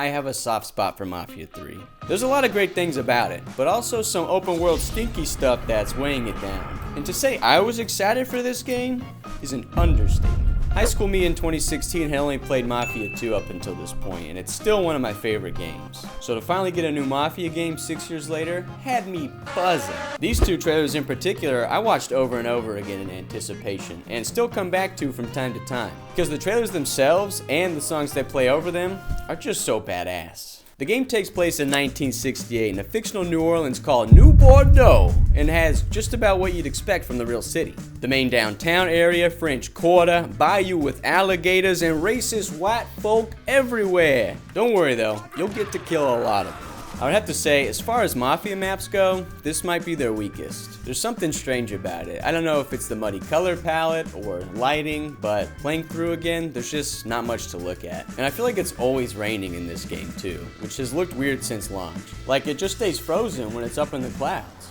I have a soft spot for Mafia 3. There's a lot of great things about it, but also some open world stinky stuff that's weighing it down. And to say I was excited for this game is an understatement. High school me in 2016 had only played Mafia 2 up until this point, and it's still one of my favorite games. So to finally get a new Mafia game 6 years later had me buzzing. These two trailers in particular I watched over and over again in anticipation, and still come back to from time to time, because the trailers themselves and the songs that play over them are just so badass. The game takes place in 1968 in a fictional New Orleans called New Bordeaux, and has just about what you'd expect from the real city. The main downtown area, French Quarter, bayou with alligators, and racist white folk everywhere. Don't worry though, you'll get to kill a lot of them. I would have to say, as far as Mafia maps go, this might be their weakest. There's something strange about it. I don't know if it's the muddy color palette or lighting, but playing through again, there's just not much to look at. And I feel like it's always raining in this game too, which has looked weird since launch. Like it just stays frozen when it's up in the clouds.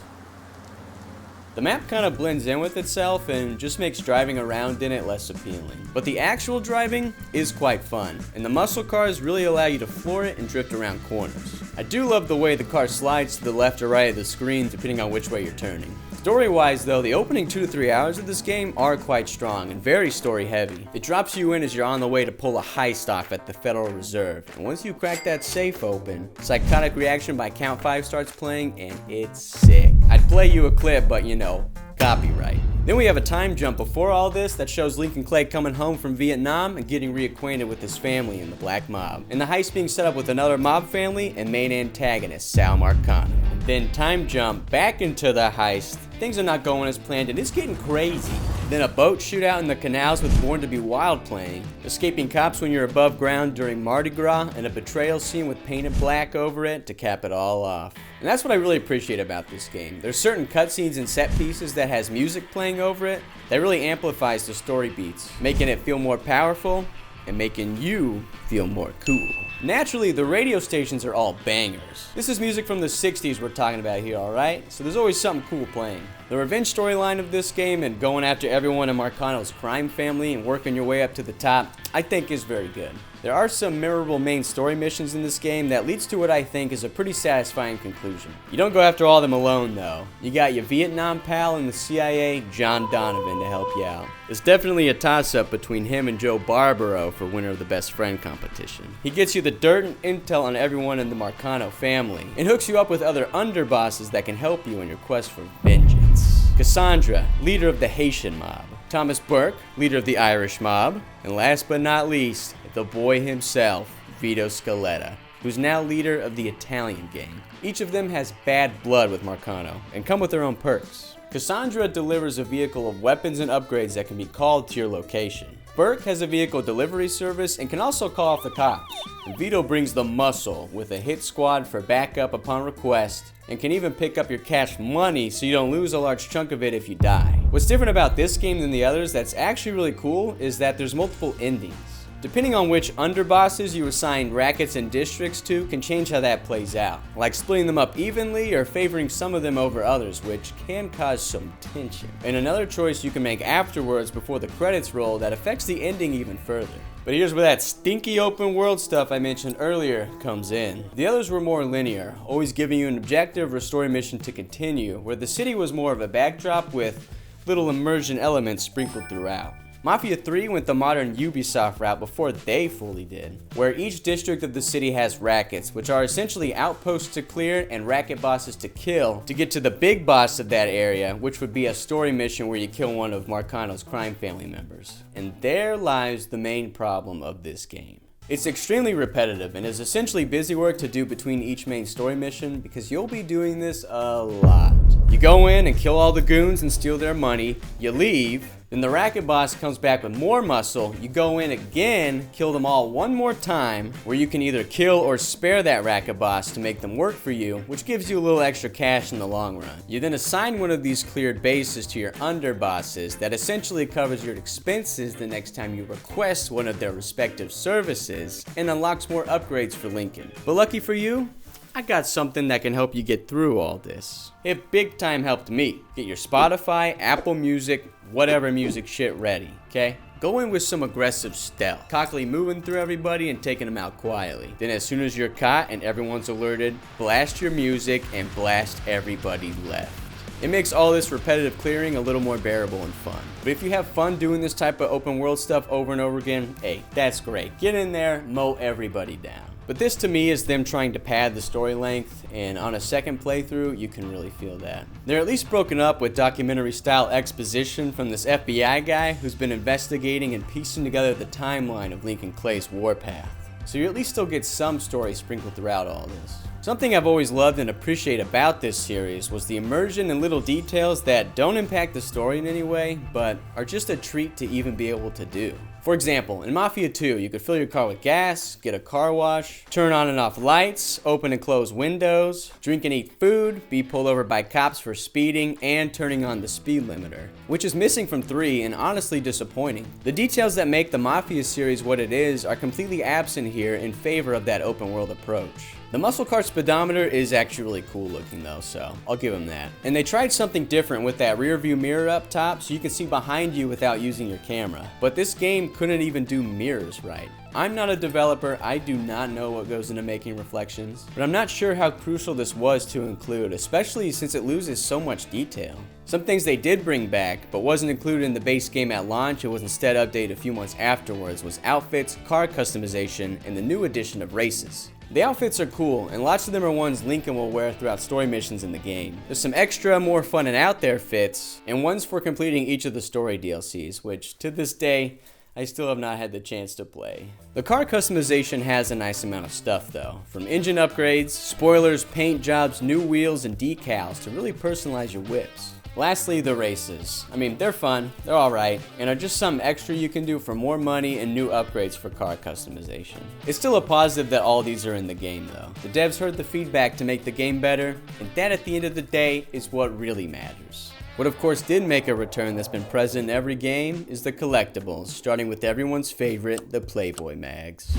The map kind of blends in with itself and just makes driving around in it less appealing. But the actual driving is quite fun, and the muscle cars really allow you to floor it and drift around corners. I do love the way the car slides to the left or right of the screen depending on which way you're turning. Story-wise though, the opening 2 to 3 hours of this game are quite strong and very story-heavy. It drops you in as you're on the way to pull a heist off at the Federal Reserve, and once you crack that safe open, Psychotic Reaction by Count 5 starts playing and it's sick. I'd play you a clip, but you know, copyright. Then we have a time jump before all this that shows Lincoln Clay coming home from Vietnam and getting reacquainted with his family in the Black Mob, and the heist being set up with another mob family and main antagonist Sal Marcano. Then time jump back into the heist. Things are not going as planned and it's getting crazy. Then a boat shootout in the canals with Born to Be Wild playing, escaping cops when you're above ground during Mardi Gras, and a betrayal scene with Painted Black over it to cap it all off. And that's what I really appreciate about this game. There's certain cutscenes and set pieces that has music playing over it that really amplifies the story beats, making it feel more powerful and making you feel more cool. Naturally, the radio stations are all bangers. This is music from the 60s we're talking about here, alright? So there's always something cool playing. The revenge storyline of this game and going after everyone in Marcano's crime family and working your way up to the top, I think is very good. There are some memorable main story missions in this game that leads to what I think is a pretty satisfying conclusion. You don't go after all of them alone though. You got your Vietnam pal in the CIA, John Donovan, to help you out. It's definitely a toss-up between him and Joe Barbaro for winner of the best friend competition. He gets you the dirt and intel on everyone in the Marcano family, and hooks you up with other underbosses that can help you in your quest for vengeance. Cassandra, leader of the Haitian mob. Thomas Burke, leader of the Irish mob. And last but not least, the boy himself, Vito Scaletta, who's now leader of the Italian gang. Each of them has bad blood with Marcano, and come with their own perks. Cassandra delivers a vehicle of weapons and upgrades that can be called to your location. Burke has a vehicle delivery service and can also call off the cops. And Vito brings the muscle with a hit squad for backup upon request, and can even pick up your cash money so you don't lose a large chunk of it if you die. What's different about this game than the others that's actually really cool is that there's multiple endings. Depending on which underbosses you assign rackets and districts to can change how that plays out, like splitting them up evenly or favoring some of them over others, which can cause some tension. And another choice you can make afterwards before the credits roll that affects the ending even further. But here's where that stinky open world stuff I mentioned earlier comes in. The others were more linear, always giving you an objective or story mission to continue, where the city was more of a backdrop with little immersion elements sprinkled throughout. Mafia 3 went the modern Ubisoft route before they fully did, where each district of the city has rackets, which are essentially outposts to clear and racket bosses to kill to get to the big boss of that area, which would be a story mission where you kill one of Marcano's crime family members. And there lies the main problem of this game. It's extremely repetitive and is essentially busy work to do between each main story mission because you'll be doing this a lot. You go in and kill all the goons and steal their money, you leave, then the racket boss comes back with more muscle, you go in again, kill them all one more time, where you can either kill or spare that racket boss to make them work for you, which gives you a little extra cash in the long run. You then assign one of these cleared bases to your underbosses that essentially covers your expenses the next time you request one of their respective services, and unlocks more upgrades for Lincoln. But lucky for you, I got something that can help you get through all this. It big time helped me get your Spotify, Apple Music, whatever music shit ready, okay? Go in with some aggressive stealth, cockily moving through everybody and taking them out quietly. Then as soon as you're caught and everyone's alerted, blast your music and blast everybody left. It makes all this repetitive clearing a little more bearable and fun. But if you have fun doing this type of open world stuff over and over again, hey, that's great. Get in there, mow everybody down. But this to me is them trying to pad the story length, and on a second playthrough, you can really feel that. They're at least broken up with documentary style exposition from this FBI guy who's been investigating and piecing together the timeline of Lincoln Clay's warpath. So you at least still get some story sprinkled throughout all this. Something I've always loved and appreciate about this series was the immersion and little details that don't impact the story in any way, but are just a treat to even be able to do. For example, in Mafia 2, you could fill your car with gas, get a car wash, turn on and off lights, open and close windows, drink and eat food, be pulled over by cops for speeding, and turning on the speed limiter, which is missing from 3 and honestly disappointing. The details that make the Mafia series what it is are completely absent here in favor of that open world approach. The muscle car speedometer is actually really cool looking though, so I'll give them that. And they tried something different with that rear view mirror up top so you can see behind you without using your camera. But this game couldn't even do mirrors right. I'm not a developer, I do not know what goes into making reflections, but I'm not sure how crucial this was to include, especially since it loses so much detail. Some things they did bring back, but wasn't included in the base game at launch, it was instead updated a few months afterwards, was outfits, car customization, and the new addition of races. The outfits are cool, and lots of them are ones Lincoln will wear throughout story missions in the game. There's some extra, more fun and out there fits, and ones for completing each of the story DLCs, which, to this day, I still have not had the chance to play. The car customization has a nice amount of stuff though, from engine upgrades, spoilers, paint jobs, new wheels, and decals to really personalize your whips. Lastly, the races. I mean, they're fun, they're alright, and are just some extra you can do for more money and new upgrades for car customization. It's still a positive that all these are in the game though. The devs heard the feedback to make the game better, and that at the end of the day is what really matters. What of course did make a return that's been present in every game is the collectibles, starting with everyone's favorite, the Playboy mags.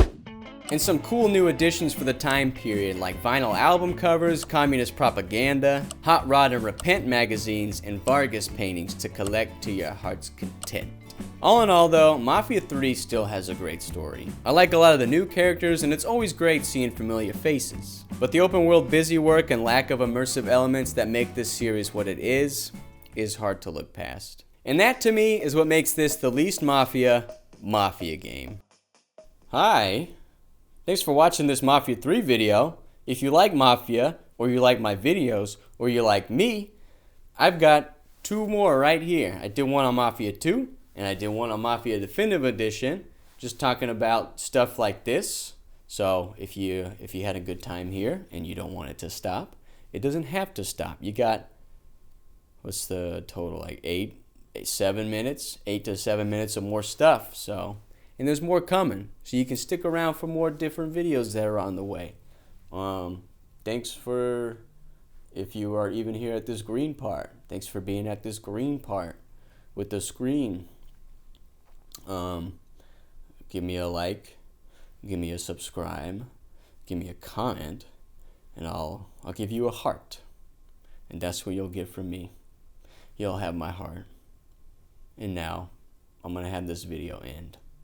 And some cool new additions for the time period like vinyl album covers, communist propaganda, Hot Rod and Repent magazines, and Vargas paintings to collect to your heart's content. All in all though, Mafia 3 still has a great story. I like a lot of the new characters and it's always great seeing familiar faces. But the open world busy work and lack of immersive elements that make this series what it is hard to look past. And that to me is what makes this the LEAST Mafia Mafia game. Hi! Thanks for watching this Mafia 3 video. If you like Mafia, or you like my videos, or you like me, I've got 2 more right here. I did one on Mafia 2, and I did one on Mafia Definitive Edition, just talking about stuff like this. So if you had a good time here, and you don't want it to stop, it doesn't have to stop. You got, what's the total, like 8 to 7 minutes of more stuff, so. And there's more coming, so you can stick around for more different videos that are on the way. Thanks for, if you are even here at this green part, thanks for being at this green part with the screen. Give me a like, give me a subscribe, give me a comment, and I'll give you a heart. And that's what you'll get from me. You'll have my heart. And now, I'm gonna have this video end.